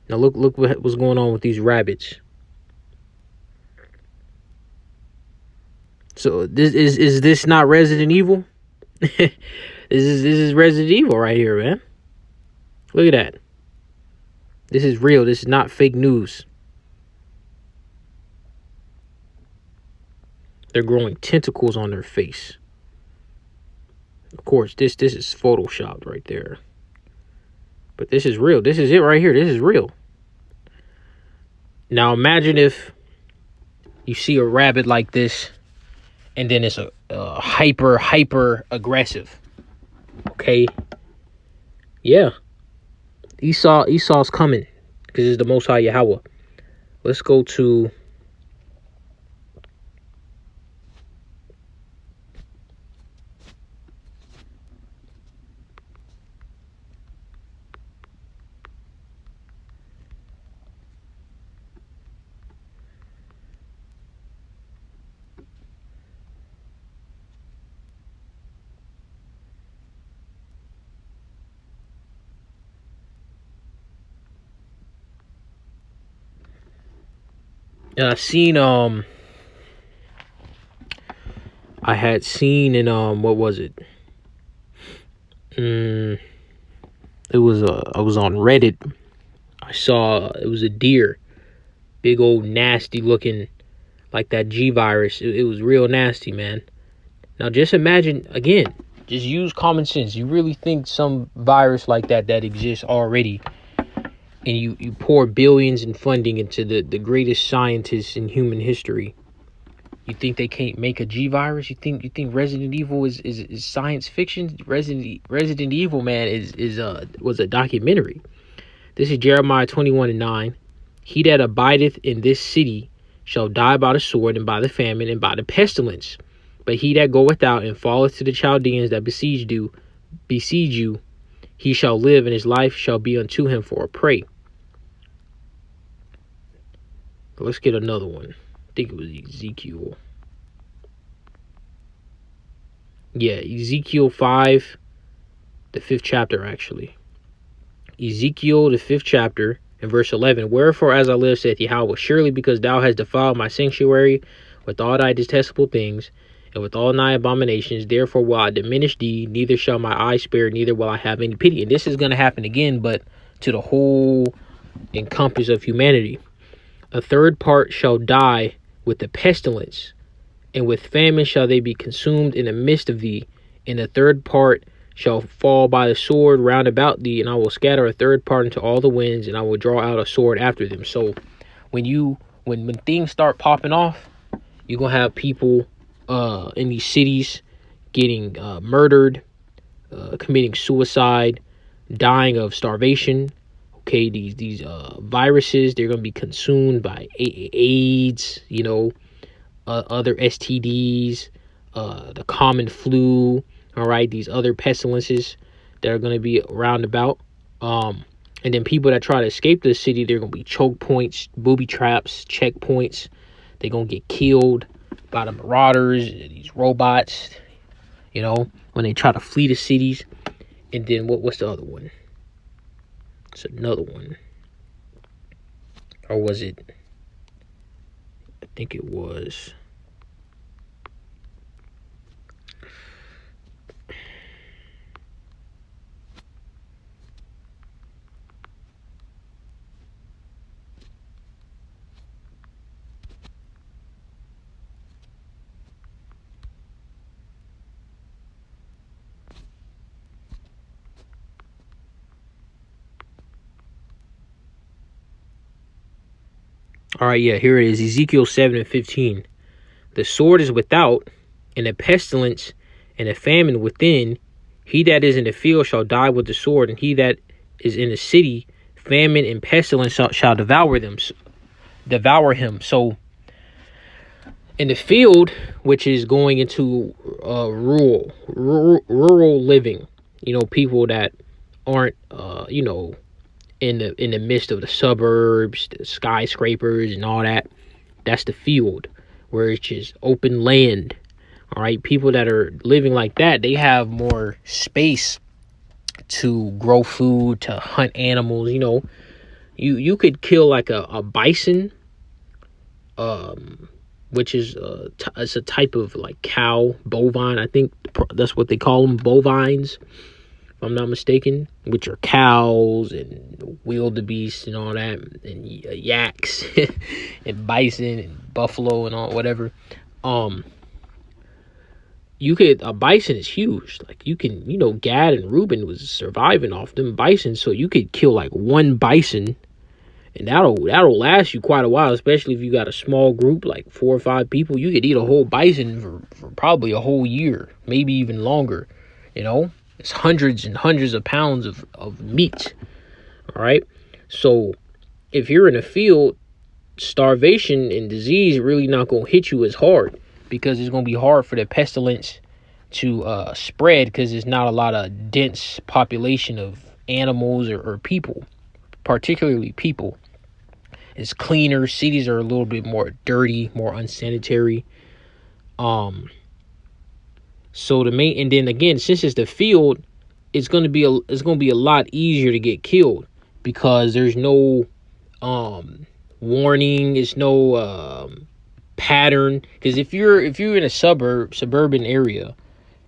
Now look what's going on with these rabbits. So is this not Resident Evil? This is Resident Evil right here, man. Look at that. This is real. This is not fake news. They're growing tentacles on their face. Of course, this is photoshopped right there. But this is real. This is it right here. This is real. Now imagine if you see a rabbit like this, and then it's a hyper aggressive. Okay. Yeah. Esau's coming because it's the Most High Yahweh. Let's go to I had seen in what was it? It was I was on Reddit. I saw it was a deer, big old nasty looking, like that G virus. It was real nasty, man. Now just imagine again. Just use common sense. You really think some virus like that exists already, and you pour billions in funding into the greatest scientists in human history? You think they can't make a G virus? You think Resident Evil is science fiction? Resident Evil, man, was a documentary. This is Jeremiah 21:9. He that abideth in this city shall die by the sword, and by the famine, and by the pestilence. But he that goeth out and falleth to the Chaldeans that besiege you, he shall live, and his life shall be unto him for a prey. Let's get another one. I think it was Ezekiel. Yeah, Ezekiel 5, the 5th chapter, actually. Ezekiel, the 5th chapter, and verse 11. Wherefore, as I live, saith Yahweh, surely because thou hast defiled my sanctuary with all thy detestable things, and with all thy abominations, therefore will I diminish thee, neither shall my eye spare, neither will I have any pity. And this is going to happen again, but to the whole encompass of humanity. A third part shall die with the pestilence, and with famine shall they be consumed in the midst of thee, and a third part shall fall by the sword round about thee, and I will scatter a third part into all the winds, and I will draw out a sword after them. So when things start popping off, you're gonna have people in these cities getting murdered, committing suicide, dying of starvation. Okay, these viruses, they're gonna be consumed by AIDS, other STDs, the common flu. All right, these other pestilences that are gonna be around about. And then people that try to escape the city, they're gonna be choke points, booby traps, checkpoints. They're gonna get killed by the marauders, these robots, when they try to flee the cities. And then what's the other one? It's another one. Or was it? I think it was. All right, yeah, here it is. Ezekiel 7:15. The sword is without, and the pestilence and the famine within. He that is in the field shall die with the sword, and he that is in the city, famine and pestilence shall devour him. So in the field, which is going into rural living, people that aren't in the midst of the suburbs, the skyscrapers and all that. That's the field, where it's just open land. All right, people that are living like that, they have more space to grow food, to hunt animals. You could kill like a bison, which is it's a type of like cow, bovine. I think that's what they call them, bovines, if I'm not mistaken, which are cows and wildebeest and all that, and yaks and bison and buffalo and all whatever. A bison is huge. Like you can, Gad and Reuben was surviving off them bison, so you could kill like one bison, and that'll last you quite a while, especially if you got a small group, like 4 or 5 people. You could eat a whole bison for probably a whole year, maybe even longer. It's hundreds and hundreds of pounds of meat. All right. So if you're in a field, starvation and disease really not going to hit you as hard, because it's going to be hard for the pestilence to spread, because there's not a lot of dense population of animals or people, particularly people. It's cleaner. Cities are a little bit more dirty, more unsanitary. So and then again, since it's the field, it's gonna be a lot easier to get killed, because there's no warning. It's no pattern. Because if you're in a suburban area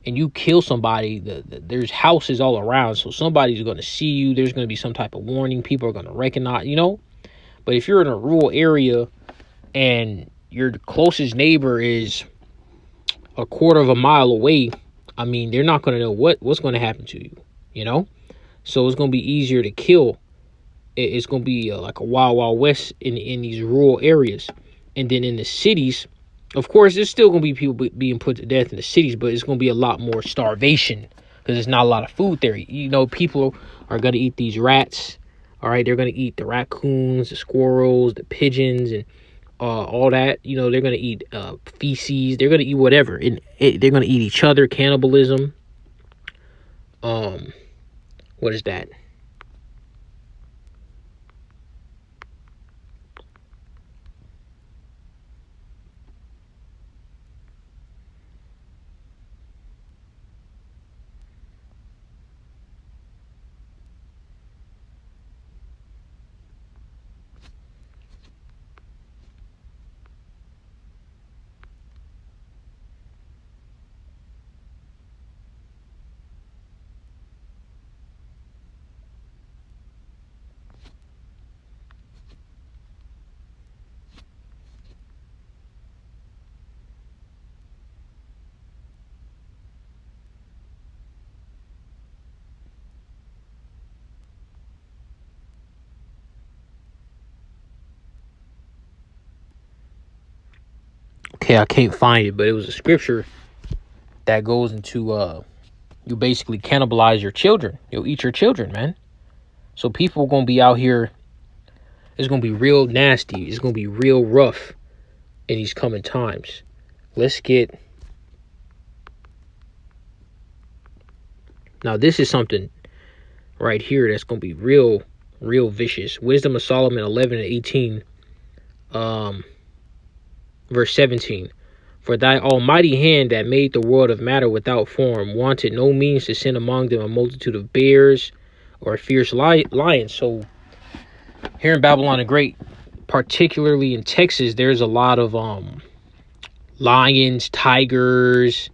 and you kill somebody, there's houses all around, so somebody's gonna see you. There's gonna be some type of warning. People are gonna recognize, But if you're in a rural area and your closest neighbor is a quarter of a mile away, I mean, they're not going to know what's going to happen to you, So it's going to be easier to kill. It's going to be like a wild west in these rural areas. And then in the cities, of course, there's still going to be people being put to death in the cities, but it's going to be a lot more starvation, because there's not a lot of food there. People are going to eat these rats. All right, they're going to eat the raccoons, the squirrels, the pigeons, and all that. They're going to eat feces. They're going to eat whatever. And they're going to eat each other. Cannibalism. What is that? Okay, I can't find it, but it was a scripture that goes into you basically cannibalize your children. You'll eat your children, man. So people are going to be out here. It's going to be real nasty. It's going to be real rough in these coming times. Let's get... Now, this is something right here that's going to be real vicious. Wisdom of Solomon 11:18, verse 17. For thy almighty hand that made the world of matter without form wanted no means to send among them a multitude of bears or fierce lions. So here in Babylon the Great, particularly in Texas, there's a lot of lions, tigers,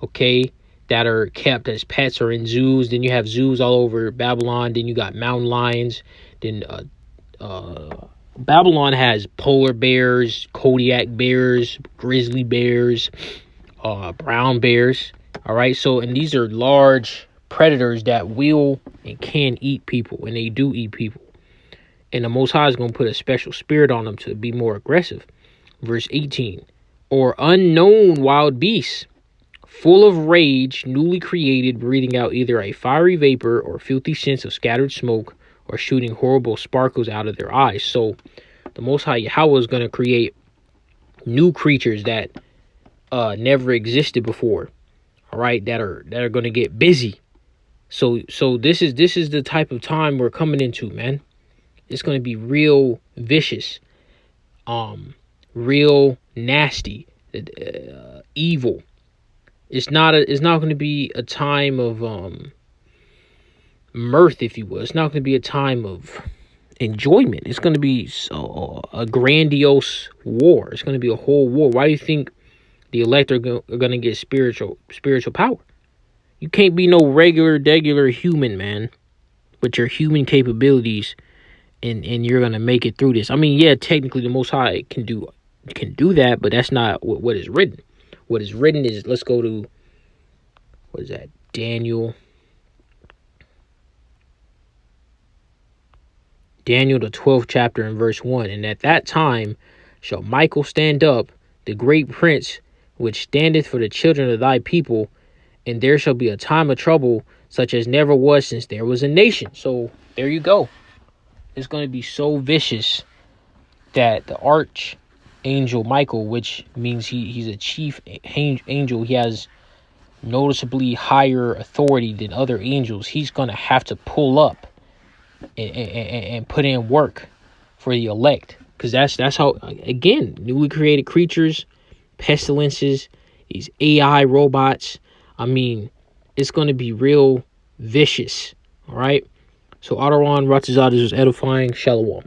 okay, that are kept as pets or in zoos. Then you have zoos all over Babylon. Then you got mountain lions. Then Babylon has polar bears, Kodiak bears, grizzly bears, brown bears. All right. So, and these are large predators that will and can eat people, and they do eat people. And the Most High is going to put a special spirit on them to be more aggressive. Verse 18, or unknown wild beasts, full of rage, newly created, breathing out either a fiery vapor or filthy scents of scattered smoke, or shooting horrible sparkles out of their eyes. So the Most High Yahweh is going to create new creatures that never existed before. All right, that are going to get busy. So this is the type of time we're coming into, man. It's going to be real vicious, real nasty, evil. It's not going to be a time of mirth, if you will. It's not going to be a time of enjoyment. It's going to be a grandiose war. It's going to be a whole war. Why do you think the elect are going to get spiritual power? You can't be no regular human, man, with your human capabilities, and you're going to make it through this. I mean, yeah, technically the Most High can do that, but that's not what is written. What is written is, let's go to, what is that? Daniel, the 12th chapter and verse 1. And at that time shall Michael stand up, the great prince, which standeth for the children of thy people, and there shall be a time of trouble such as never was since there was a nation. So there you go. It's going to be so vicious that the archangel Michael, which means he's a chief angel, he has noticeably higher authority than other angels, he's going to have to pull up and put in work for the elect, because that's how, again, newly created creatures, pestilences, these AI robots. I mean, it's going to be real vicious. All right. So Adoran Ratazad is edifying. Shalom.